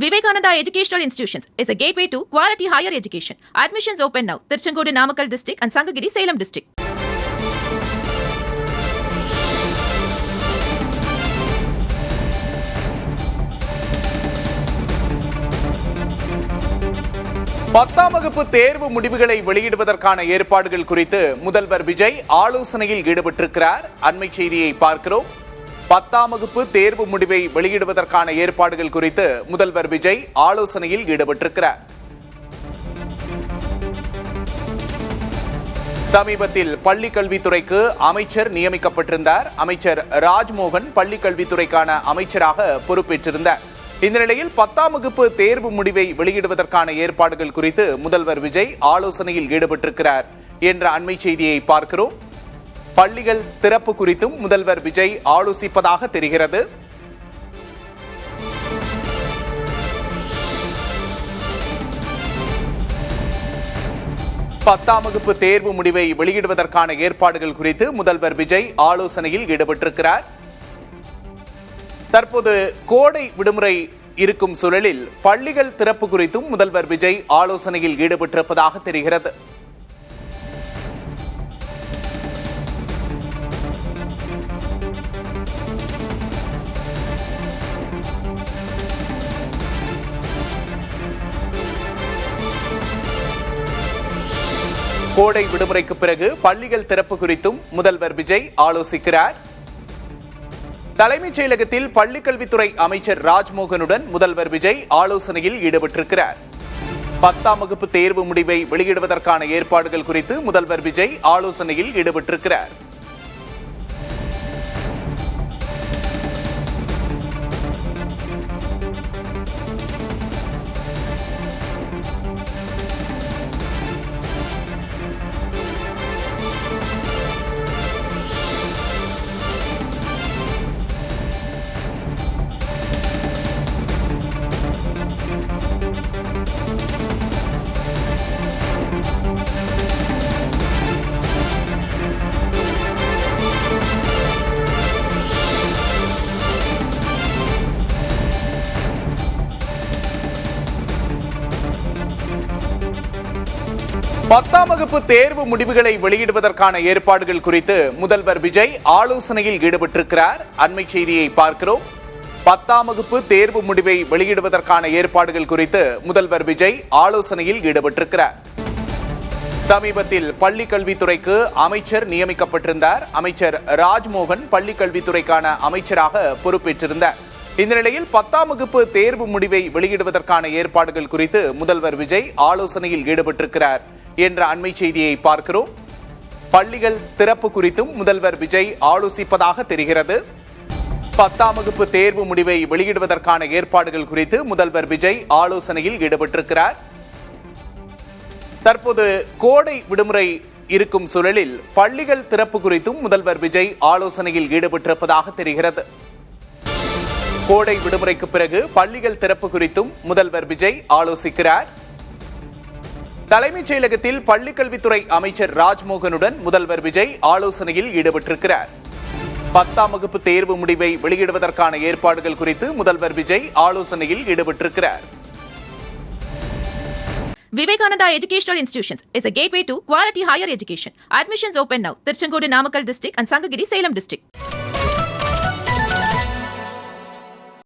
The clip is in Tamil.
Vivekananda Educational Institutions is a gateway to quality higher education. Admissions open now. Tirchengodu Namakkal district and Sangagiri Salem district. பத்தாம் வகுப்பு தேர்வு முடிவுகளை வெளியிடுவதற்கான ஏற்பாடுகள் குறித்து முதல்வர் விஜய் ஆலோசனையில் ஈடுபட்டிருக்கிறார். அண்மை செய்தியை பார்க்கிறோம். பத்தாம் வகுப்பு தேர்வு முடிவை வெளியிடுவதற்கான ஏற்பாடுகள் குறித்து முதல்வர் விஜய் ஆலோசனையில் ஈடுபட்டிருக்கிறார். சமீபத்தில் பள்ளி கல்வித்துறைக்கு அமைச்சர் நியமிக்கப்பட்டிருந்தார். அமைச்சர் ராஜ்மோகன் பள்ளி கல்வித்துறைக்கான அமைச்சராக பொறுப்பேற்றிருந்தார். இந்த நிலையில் பத்தாம் வகுப்பு தேர்வு முடிவை வெளியிடுவதற்கான ஏற்பாடுகள் குறித்து முதல்வர் விஜய் ஆலோசனையில் ஈடுபட்டிருக்கிறார் என்ற அண்மை செய்தியை பார்க்கிறோம். பள்ளிகள் திறப்பு குறித்தும் முதல்வர் விஜய் ஆலோசிப்பதாக தெரிகிறது. பத்தாம் வகுப்பு தேர்வு முடிவை வெளியிடுவதற்கான ஏற்பாடுகள் குறித்து முதல்வர் விஜய் ஆலோசனையில் ஈடுபட்டிருக்கிறார். தற்போது கோடை விடுமுறை இருக்கும் சூழலில் பள்ளிகள் திறப்பு குறித்தும் முதல்வர் விஜய் ஆலோசனையில் ஈடுபட்டிருப்பதாக தெரிகிறது. கோடை விடுமுறைக்கு பிறகு பள்ளிகள் திறப்பு குறித்தும் முதல்வர் விஜய் ஆலோசிக்கிறார். தலைமைச் செயலகத்தில் பள்ளிக்கல்வித்துறை அமைச்சர் ராஜ்மோகனுடன் முதல்வர் விஜய் ஆலோசனையில் ஈடுபட்டிருக்கிறார். பத்தாம் வகுப்பு தேர்வு முடிவை வெளியிடுவதற்கான ஏற்பாடுகள் குறித்து முதல்வர் விஜய் ஆலோசனையில் ஈடுபட்டிருக்கிறார். பத்தாம் வகுப்பு தேர்வு முடிவுகளை வெளியிடுவதற்கான ஏற்பாடுகள் குறித்து முதல்வர் விஜய் ஆலோசனையில் ஈடுபட்டிருக்கிறார். அண்மை செய்தியை பார்க்கிறோம். பத்தாம் வகுப்பு தேர்வு முடிவை வெளியிடுவதற்கான ஏற்பாடுகள் குறித்து முதல்வர் விஜய் ஆலோசனையில் ஈடுபட்டிருக்கிறார். சமீபத்தில் பள்ளி கல்வித்துறைக்கு அமைச்சர் நியமிக்கப்பட்டிருந்தார். அமைச்சர் ராஜ்மோகன் பள்ளி கல்வித்துறைக்கான அமைச்சராக பொறுப்பேற்றிருந்தார். இந்த நிலையில் பத்தாம் வகுப்பு தேர்வு முடிவை வெளியிடுவதற்கான ஏற்பாடுகள் குறித்து முதல்வர் விஜய் ஆலோசனையில் ஈடுபட்டிருக்கிறார் என்ற அண்மை செய்தியை பார்க்கிறோம். பள்ளிகள் திறப்பு குறித்தும் முதல்வர் விஜய் ஆலோசிப்பதாக தெரிகிறது. பத்தாம் வகுப்பு தேர்வு முடிவை வெளியிடுவதற்கான ஏற்பாடுகள் குறித்து முதல்வர் விஜய் ஆலோசனையில் ஈடுபட்டிருக்கிறார். தற்போது கோடை விடுமுறை இருக்கும் சூழலில் பள்ளிகள் திறப்பு குறித்தும் முதல்வர் விஜய் ஆலோசனையில் ஈடுபட்டிருப்பதாக தெரிகிறது. கோடை விடுமுறைக்கு பிறகு பள்ளிகள் திறப்பு குறித்தும் முதல்வர் விஜய் ஆலோசிக்கிறார். தலைமைச் செயலகத்தில் பள்ளிக்கல்வித்துறை அமைச்சர் ராஜ்மோகனுடன் முதல்வர் விஜய் ஆலோசனையில் ஈடுபட்டிருக்கிறார். பத்தாம் வகுப்பு தேர்வு முடிவை வெளியிடுவதற்கான ஏற்பாடுகள் குறித்து முதல்வர் விஜய் ஆலோசனையில் ஈடுபட்டிருக்கிறார். Vivekananda Educational Institutions is a gateway to quality higher education. Admissions open now. Tirchengodu Namakkal district and Sangagiri Salem district.